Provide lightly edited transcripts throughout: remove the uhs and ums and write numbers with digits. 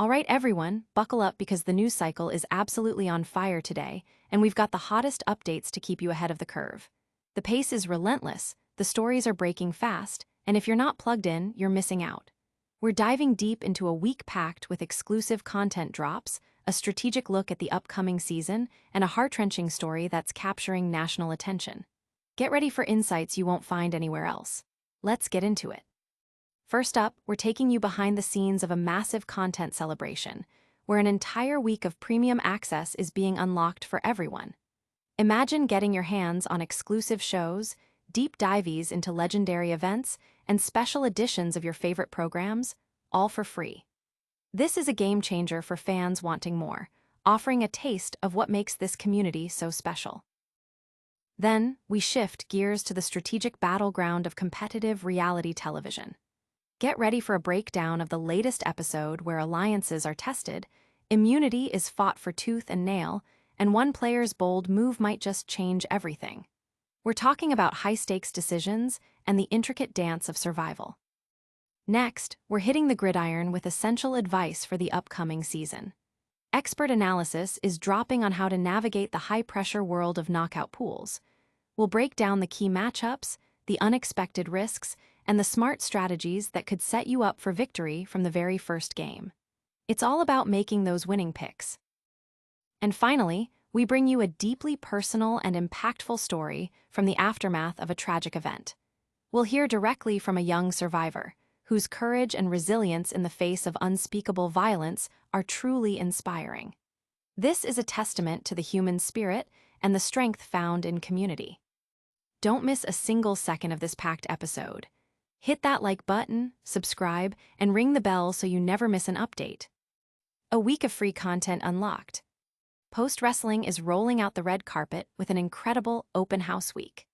All right, everyone, buckle up because the news cycle is absolutely on fire today, and we've got the hottest updates to keep you ahead of the curve. The pace is relentless, the stories are breaking fast, and if you're not plugged in, you're missing out. We're diving deep into a week packed with exclusive content drops, a strategic look at the upcoming season, and a heart-wrenching story that's capturing national attention. Get ready for insights you won't find anywhere else. Let's get into it. First up, we're taking you behind the scenes of a massive content celebration, where an entire week of premium access is being unlocked for everyone. Imagine getting your hands on exclusive shows, deep dives into legendary events, and special editions of your favorite programs, all for free. This is a game changer for fans wanting more, offering a taste of what makes this community so special. Then, we shift gears to the strategic battleground of competitive reality television. Get ready for a breakdown of the latest episode where alliances are tested, immunity is fought for tooth and nail, and one player's bold move might just change everything. We're talking about high-stakes decisions and the intricate dance of survival. Next, we're hitting the gridiron with essential advice for the upcoming season. Expert analysis is dropping on how to navigate the high-pressure world of knockout pools. We'll break down the key matchups, the unexpected risks, and the smart strategies that could set you up for victory from the very first game. It's all about making those winning picks. And finally, we bring you a deeply personal and impactful story from the aftermath of a tragic event. We'll hear directly from a young survivor, whose courage and resilience in the face of unspeakable violence are truly inspiring. This is a testament to the human spirit and the strength found in community. Don't miss a single second of this packed episode. Hit that like button, subscribe, and ring the bell so you never miss an update. A week of free content unlocked. Post Wrestling is rolling out the red carpet with an incredible open house week,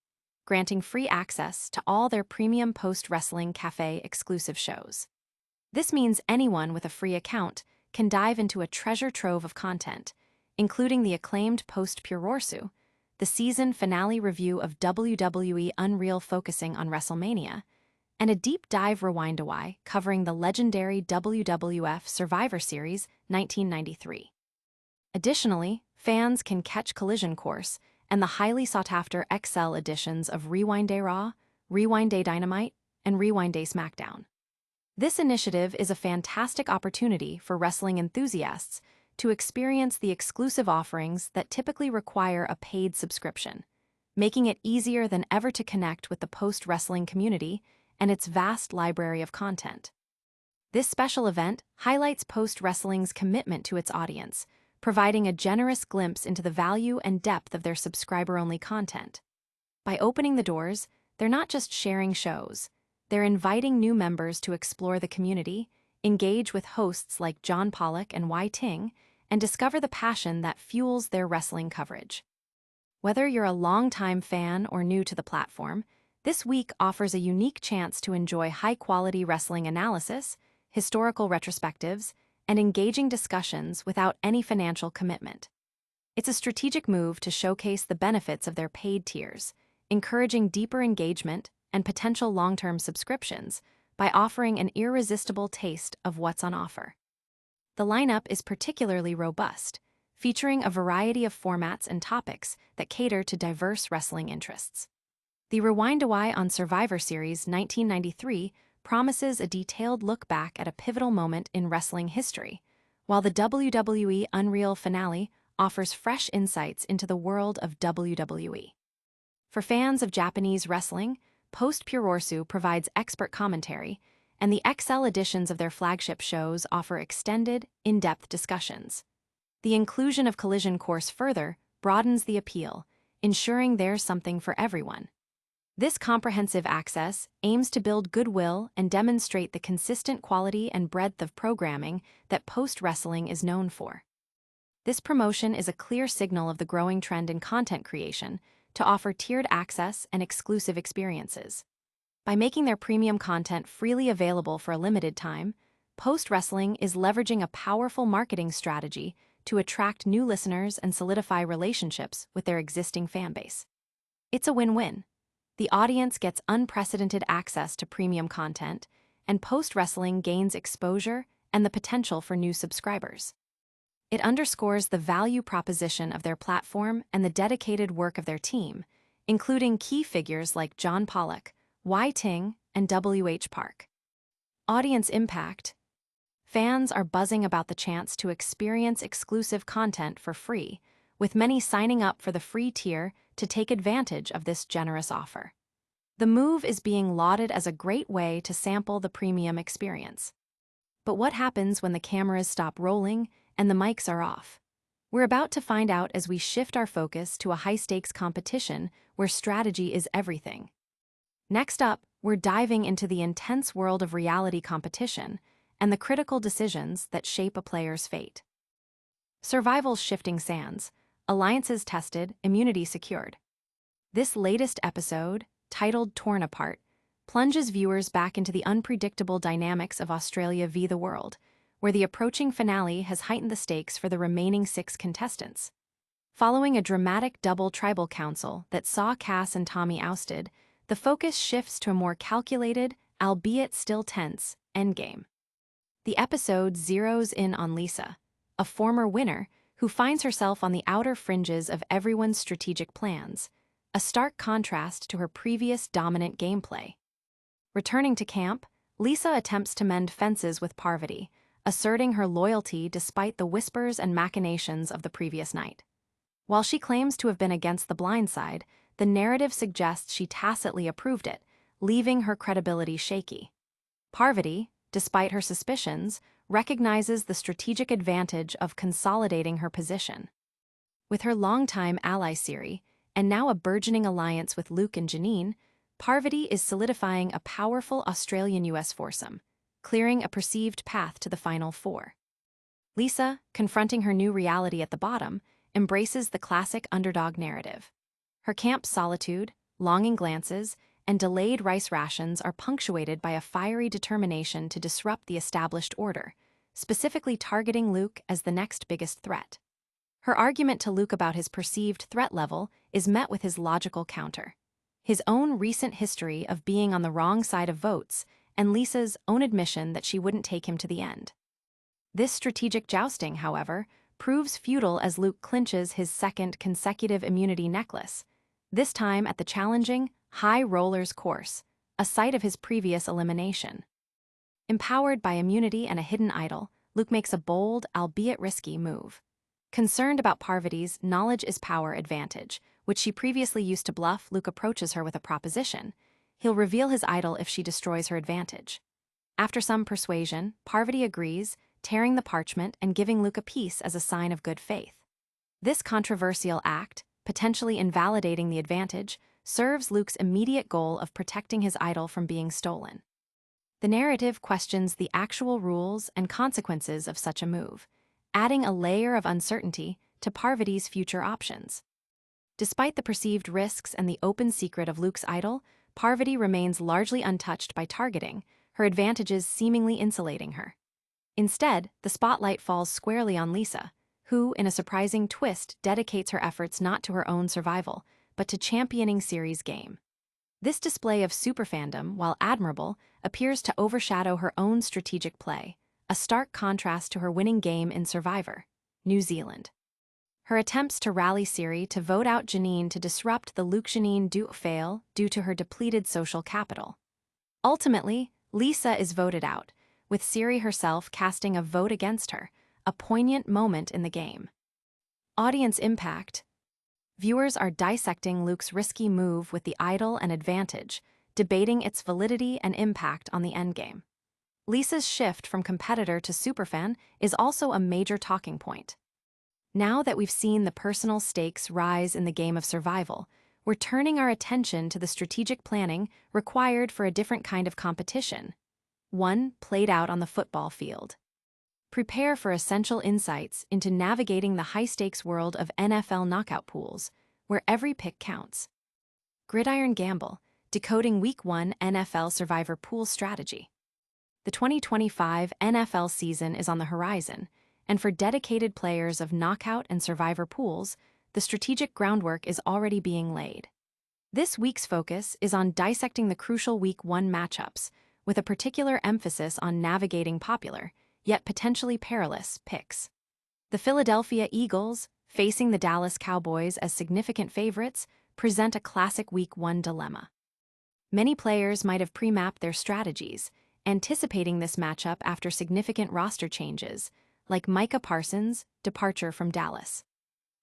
granting free access to all their premium Post Wrestling Cafe exclusive shows. This means anyone with a free account can dive into a treasure trove of content, including the acclaimed Post Purorsu, the season finale review of WWE Unreal focusing on WrestleMania, and a deep dive Rewind-A-Wai covering the legendary WWF Survivor Series 1993. Additionally, fans can catch Collision Course and the highly sought-after XL editions of Rewind-A-Raw, Rewind-A-Dynamite, and Rewind-A-SmackDown. This initiative is a fantastic opportunity for wrestling enthusiasts to experience the exclusive offerings that typically require a paid subscription, making it easier than ever to connect with the post-wrestling community and its vast library of content. This special event highlights Post Wrestling's commitment to its audience, providing a generous glimpse into the value and depth of their subscriber-only content. By opening the doors, they're not just sharing shows, they're inviting new members to explore the community, engage with hosts like John Pollock and Wai Ting, and discover the passion that fuels their wrestling coverage. Whether you're a longtime fan or new to the platform, this week offers a unique chance to enjoy high-quality wrestling analysis, historical retrospectives, and engaging discussions without any financial commitment. It's a strategic move to showcase the benefits of their paid tiers, encouraging deeper engagement and potential long-term subscriptions by offering an irresistible taste of what's on offer. The lineup is particularly robust, featuring a variety of formats and topics that cater to diverse wrestling interests. The Rewind-A-Wai on Survivor Series 1993 promises a detailed look back at a pivotal moment in wrestling history, while the WWE Unreal finale offers fresh insights into the world of WWE. For fans of Japanese wrestling, Post Purorsu provides expert commentary, and the XL editions of their flagship shows offer extended, in-depth discussions. The inclusion of Collision Course further broadens the appeal, ensuring there's something for everyone. This comprehensive access aims to build goodwill and demonstrate the consistent quality and breadth of programming that Post Wrestling is known for. This promotion is a clear signal of the growing trend in content creation to offer tiered access and exclusive experiences. By making their premium content freely available for a limited time, Post Wrestling is leveraging a powerful marketing strategy to attract new listeners and solidify relationships with their existing fanbase. It's a win-win. The audience gets unprecedented access to premium content, and Post Wrestling gains exposure and the potential for new subscribers. It underscores the value proposition of their platform and the dedicated work of their team, including key figures like John Pollock, Wai Ting, and W.H. Park. Audience impact. Fans are buzzing about the chance to experience exclusive content for free, with many signing up for the free tier to take advantage of this generous offer. The move is being lauded as a great way to sample the premium experience. But what happens when the cameras stop rolling and the mics are off? We're about to find out as we shift our focus to a high-stakes competition where strategy is everything. Next up, we're diving into the intense world of reality competition and the critical decisions that shape a player's fate. Survival's shifting sands, alliances tested, immunity secured. This latest episode, titled Torn Apart, plunges viewers back into the unpredictable dynamics of Australia v. the World, where the approaching finale has heightened the stakes for the remaining 6 contestants. Following a dramatic double tribal council that saw Cass and Tommy ousted, the focus shifts to a more calculated, albeit still tense, endgame. The episode zeroes in on Lisa, a former winner who finds herself on the outer fringes of everyone's strategic plans, a stark contrast to her previous dominant gameplay. Returning to camp, Lisa attempts to mend fences with Parvati, asserting her loyalty despite the whispers and machinations of the previous night. While she claims to have been against the blind side, the narrative suggests she tacitly approved it, leaving her credibility shaky. Parvati, despite her suspicions, recognizes the strategic advantage of consolidating her position. With her longtime ally Siri, and now a burgeoning alliance with Luke and Janine, Parvati is solidifying a powerful Australian-US foursome, clearing a perceived path to the final 4. Lisa, confronting her new reality at the bottom, embraces the classic underdog narrative. Her camp's solitude, longing glances, and delayed rice rations are punctuated by a fiery determination to disrupt the established order, specifically targeting Luke as the next biggest threat. Her argument to Luke about his perceived threat level is met with his logical counter: his own recent history of being on the wrong side of votes, and Lisa's own admission that she wouldn't take him to the end. This strategic jousting, however, proves futile as Luke clinches his second consecutive immunity necklace, this time at the challenging High Rollers course, a site of his previous elimination. Empowered by immunity and a hidden idol, Luke makes a bold, albeit risky, move. Concerned about Parvati's knowledge is power advantage, which she previously used to bluff, Luke approaches her with a proposition. He'll reveal his idol if she destroys her advantage. After some persuasion, Parvati agrees, tearing the parchment and giving Luke a piece as a sign of good faith. This controversial act, potentially invalidating the advantage, serves Luke's immediate goal of protecting his idol from being stolen. The narrative questions the actual rules and consequences of such a move, adding a layer of uncertainty to Parvati's future options. Despite the perceived risks and the open secret of Luke's idol, Parvati remains largely untouched by targeting, her advantages seemingly insulating her. Instead, the spotlight falls squarely on Lisa, who, in a surprising twist, dedicates her efforts not to her own survival, but to championing Siri's game. This display of superfandom, while admirable, appears to overshadow her own strategic play, a stark contrast to her winning game in Survivor, New Zealand. Her attempts to rally Siri to vote out Janine to disrupt the Luke-Janine duo fail due to her depleted social capital. Ultimately, Lisa is voted out, with Siri herself casting a vote against her, a poignant moment in the game. Audience impact. Viewers are dissecting Luke's risky move with the idol and advantage, debating its validity and impact on the endgame. Lisa's shift from competitor to superfan is also a major talking point. Now that we've seen the personal stakes rise in the game of survival, we're turning our attention to the strategic planning required for a different kind of competition, one played out on the football field. Prepare for essential insights into navigating the high-stakes world of NFL knockout pools, where every pick counts. Gridiron Gamble, decoding Week 1 NFL Survivor Pool strategy. The 2025 NFL season is on the horizon, and for dedicated players of knockout and survivor pools, the strategic groundwork is already being laid. This week's focus is on dissecting the crucial Week 1 matchups, with a particular emphasis on navigating popular, yet potentially perilous, picks. The Philadelphia Eagles, facing the Dallas Cowboys as significant favorites, present a classic Week 1 dilemma. Many players might have pre-mapped their strategies, anticipating this matchup after significant roster changes, like Micah Parsons' departure from Dallas.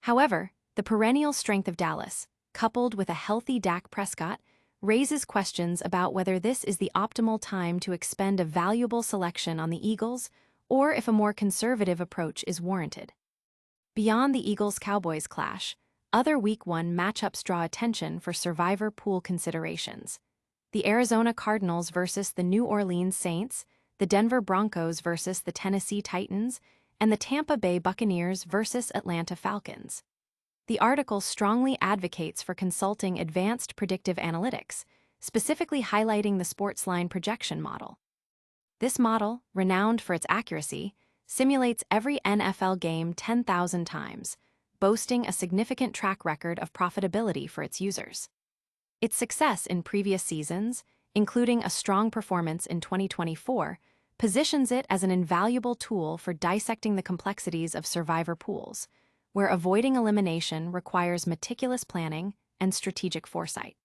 However, the perennial strength of Dallas, coupled with a healthy Dak Prescott, raises questions about whether this is the optimal time to expend a valuable selection on the Eagles or if a more conservative approach is warranted. Beyond the Eagles-Cowboys clash, other Week 1 matchups draw attention for survivor pool considerations. The Arizona Cardinals versus the New Orleans Saints, the Denver Broncos versus the Tennessee Titans, and the Tampa Bay Buccaneers versus Atlanta Falcons. The article strongly advocates for consulting advanced predictive analytics, specifically highlighting the Sportsline projection model. This model, renowned for its accuracy, simulates every NFL game 10,000 times, boasting a significant track record of profitability for its users. Its success in previous seasons, including a strong performance in 2024, positions it as an invaluable tool for dissecting the complexities of survivor pools, where avoiding elimination requires meticulous planning and strategic foresight.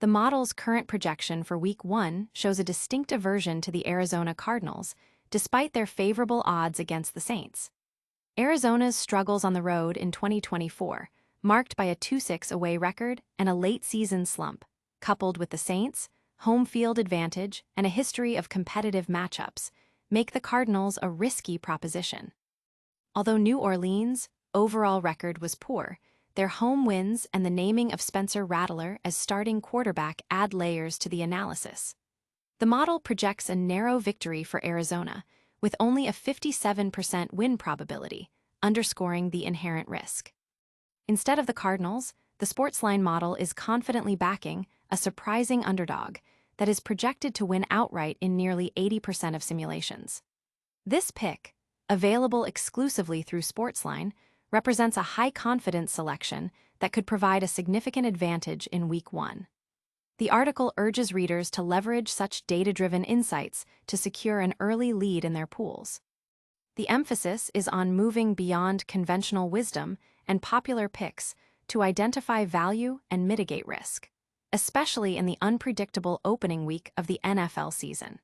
The model's current projection for Week 1 shows a distinct aversion to the Arizona Cardinals, despite their favorable odds against the Saints. Arizona's struggles on the road in 2024, marked by a 2-6 away record and a late-season slump, coupled with the Saints' home field advantage and a history of competitive matchups, make the Cardinals a risky proposition. Although New Orleans' overall record was poor, their home wins and the naming of Spencer Rattler as starting quarterback add layers to the analysis. The model projects a narrow victory for Arizona, with only a 57% win probability, underscoring the inherent risk. Instead of the Cardinals, the Sportsline model is confidently backing a surprising underdog that is projected to win outright in nearly 80% of simulations. This pick, available exclusively through Sportsline, represents a high-confidence selection that could provide a significant advantage in Week 1. The article urges readers to leverage such data-driven insights to secure an early lead in their pools. The emphasis is on moving beyond conventional wisdom and popular picks to identify value and mitigate risk, especially in the unpredictable opening week of the NFL season.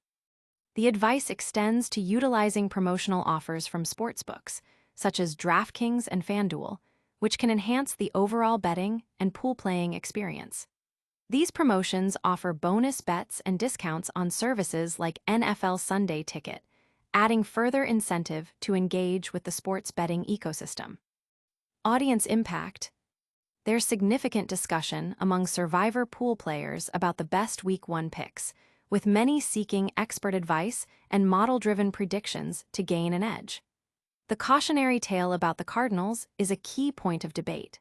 The advice extends to utilizing promotional offers from sportsbooks, such as DraftKings and FanDuel, which can enhance the overall betting and pool playing experience. These promotions offer bonus bets and discounts on services like NFL Sunday Ticket, adding further incentive to engage with the sports betting ecosystem. Audience impact. There's significant discussion among survivor pool players about the best Week 1 picks, with many seeking expert advice and model-driven predictions to gain an edge. The cautionary tale about the Cardinals is a key point of debate.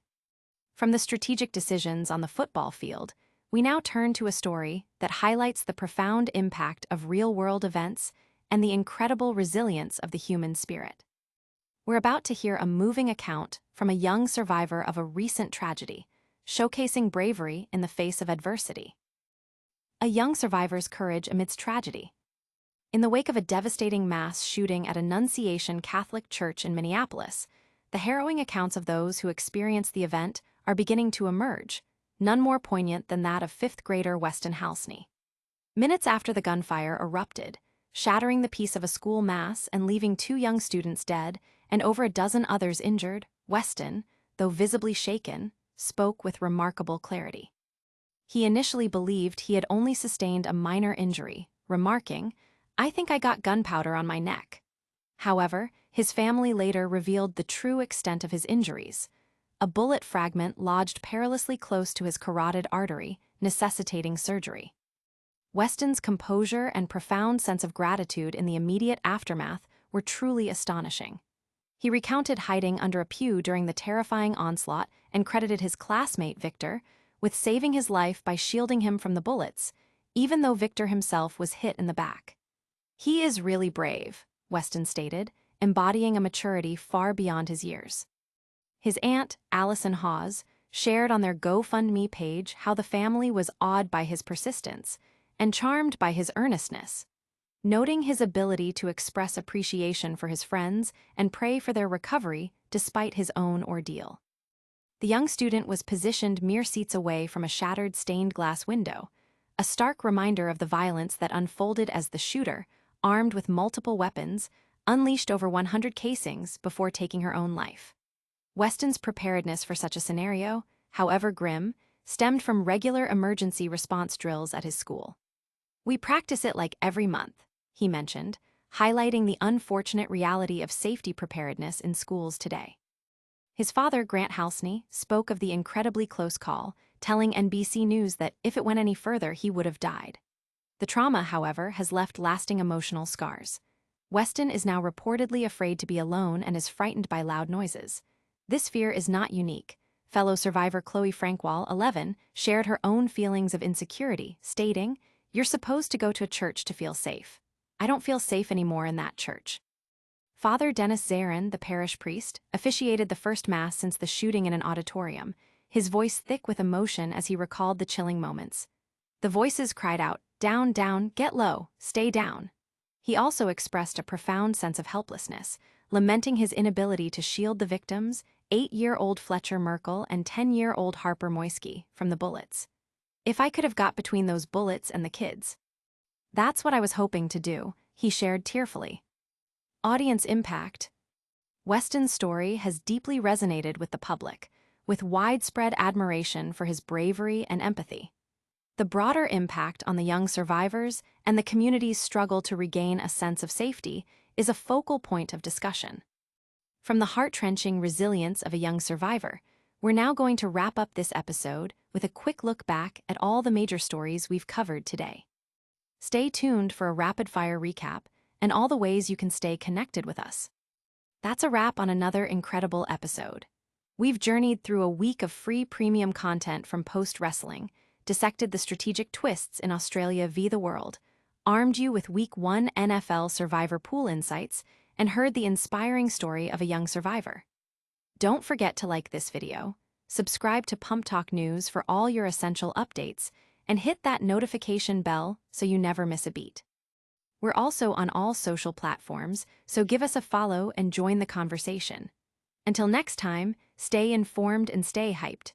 From the strategic decisions on the football field, we now turn to a story that highlights the profound impact of real-world events and the incredible resilience of the human spirit. We're about to hear a moving account from a young survivor of a recent tragedy, showcasing bravery in the face of adversity. A young survivor's courage amidst tragedy. In the wake of a devastating mass shooting at Annunciation Catholic Church in Minneapolis, the harrowing accounts of those who experienced the event are beginning to emerge, none more poignant than that of fifth grader Weston Halsney. Minutes after the gunfire erupted, shattering the peace of a school mass and leaving 2 young students dead and over a dozen others injured, Weston, though visibly shaken, spoke with remarkable clarity. He initially believed he had only sustained a minor injury, remarking, "I think I got gunpowder on my neck." However, his family later revealed the true extent of his injuries. A bullet fragment lodged perilously close to his carotid artery, necessitating surgery. Weston's composure and profound sense of gratitude in the immediate aftermath were truly astonishing. He recounted hiding under a pew during the terrifying onslaught and credited his classmate, Victor, with saving his life by shielding him from the bullets, even though Victor himself was hit in the back. "He is really brave," Weston stated, embodying a maturity far beyond his years. His aunt, Allison Hawes, shared on their GoFundMe page how the family was awed by his persistence and charmed by his earnestness. noting his ability to express appreciation for his friends and pray for their recovery despite his own ordeal. The young student was positioned mere seats away from a shattered stained glass window, a stark reminder of the violence that unfolded as the shooter, armed with multiple weapons, unleashed over 100 casings before taking her own life. Weston's preparedness for such a scenario, however grim, stemmed from regular emergency response drills at his school. "We practice it like every month," he mentioned, highlighting the unfortunate reality of safety preparedness in schools today. His father, Grant Halsney, spoke of the incredibly close call, telling NBC News that if it went any further, he would have died. The trauma, however, has left lasting emotional scars. Weston is now reportedly afraid to be alone and is frightened by loud noises. This fear is not unique. Fellow survivor Chloe Frankwall, 11, shared her own feelings of insecurity, stating, "You're supposed to go to a church to feel safe. I don't feel safe anymore in that church." Father Dennis Zarin, the parish priest, officiated the first Mass since the shooting in an auditorium, his voice thick with emotion as he recalled the chilling moments. The voices cried out, "Down, down, get low, stay down." He also expressed a profound sense of helplessness, lamenting his inability to shield the victims, 8-year-old Fletcher Merkel and 10-year-old Harper Moisky, from the bullets. "If I could have got between those bullets and the kids. That's what I was hoping to do," he shared tearfully. Audience impact. Weston's story has deeply resonated with the public, with widespread admiration for his bravery and empathy. The broader impact on the young survivors and the community's struggle to regain a sense of safety is a focal point of discussion. From the heart-wrenching resilience of a young survivor, we're now going to wrap up this episode with a quick look back at all the major stories we've covered today. Stay tuned for a rapid-fire recap and all the ways you can stay connected with us. That's a wrap on another incredible episode. We've journeyed through a week of free premium content from Post Wrestling, dissected the strategic twists in Australia v. the World, armed you with Week 1 NFL Survivor Pool insights, and heard the inspiring story of a young survivor. Don't forget to like this video, subscribe to PumpTalk News for all your essential updates, and hit that notification bell so you never miss a beat. We're also on all social platforms, so give us a follow and join the conversation. Until next time, stay informed and stay hyped.